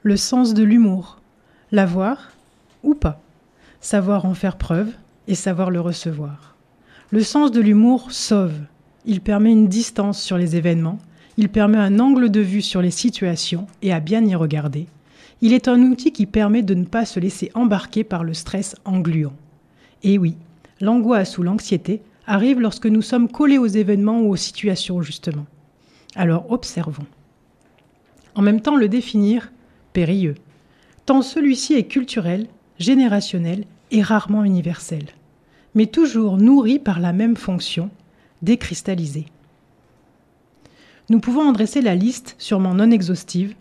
le sens de l'humour, l'avoir ou pas, savoir en faire preuve et savoir le recevoir. Le sens de l'humour sauve, il permet une distance sur les événements, il permet un angle de vue sur les situations et à bien y regarder. Il est un outil qui permet de ne pas se laisser embarquer par le stress engluant. Et oui, l'angoisse ou l'anxiété arrive lorsque nous sommes collés aux événements ou aux situations justement. Alors observons. En même temps, le définir, périlleux, tant celui-ci est culturel, générationnel et rarement universel, mais toujours nourri par la même fonction, décristalliser. Nous pouvons en dresser la liste sûrement non exhaustive,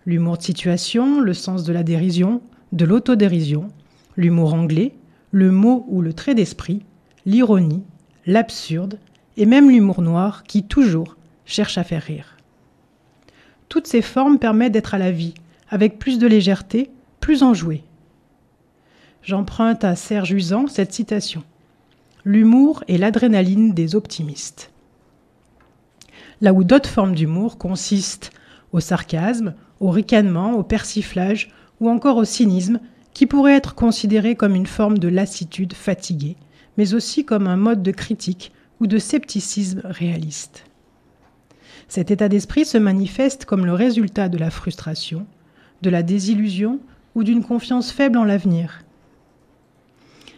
l'humour de situation, le sens de la dérision, de l'autodérision, l'humour anglais, le mot ou le trait d'esprit, l'ironie, l'absurde et même l'humour noir qui toujours cherche à faire rire. Toutes ces formes permettent d'être à la vie, avec plus de légèreté, plus enjouée. J'emprunte à Serge Uzan cette citation. L'humour est l'adrénaline des optimistes. Là où d'autres formes d'humour consistent au sarcasme, au ricanement, au persiflage ou encore au cynisme, qui pourrait être considéré comme une forme de lassitude fatiguée, mais aussi comme un mode de critique ou de scepticisme réaliste. Cet état d'esprit se manifeste comme le résultat de la frustration, de la désillusion ou d'une confiance faible en l'avenir.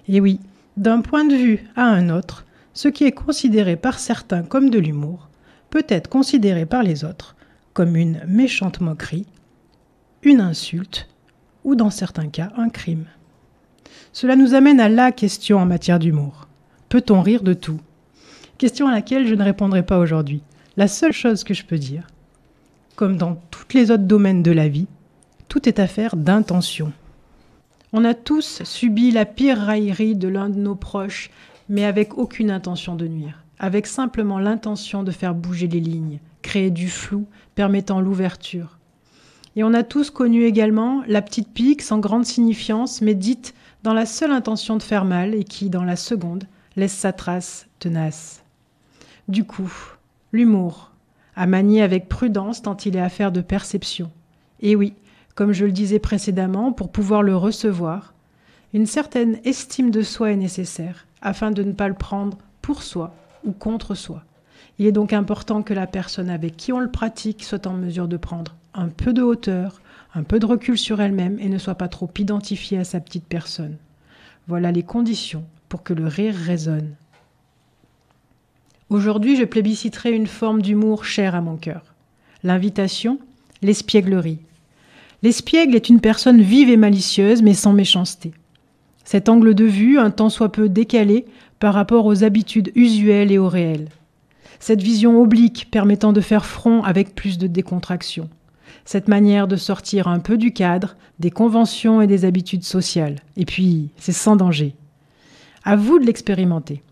Et oui, d'un point de vue à un autre, ce qui est considéré par certains comme de l'humour peut être considéré par les autres comme une méchante moquerie, une insulte ou dans certains cas un crime. Cela nous amène à la question en matière d'humour. Peut-on rire de tout ? Question à laquelle je ne répondrai pas aujourd'hui. La seule chose que je peux dire, comme dans tous les autres domaines de la vie, tout est affaire d'intention. On a tous subi la pire raillerie de l'un de nos proches, mais avec aucune intention de nuire, avec simplement l'intention de faire bouger les lignes, créer du flou, permettant l'ouverture. Et on a tous connu également la petite pique sans grande signifiance, mais dite dans la seule intention de faire mal et qui, dans la seconde, laisse sa trace tenace. Du coup, l'humour, à manier avec prudence tant il est affaire de perception. Et oui, comme je le disais précédemment, pour pouvoir le recevoir, une certaine estime de soi est nécessaire, afin de ne pas le prendre pour soi ou contre soi. Il est donc important que la personne avec qui on le pratique soit en mesure de prendre un peu de hauteur, un peu de recul sur elle-même et ne soit pas trop identifiée à sa petite personne. Voilà les conditions pour que le rire résonne. Aujourd'hui, je plébisciterai une forme d'humour chère à mon cœur. L'invitation, l'espièglerie. L'espiègle est une personne vive et malicieuse, mais sans méchanceté. Cet angle de vue, un tant soit peu décalé par rapport aux habitudes usuelles et au réel. Cette vision oblique permettant de faire front avec plus de décontraction. Cette manière de sortir un peu du cadre, des conventions et des habitudes sociales. Et puis, c'est sans danger. À vous de l'expérimenter.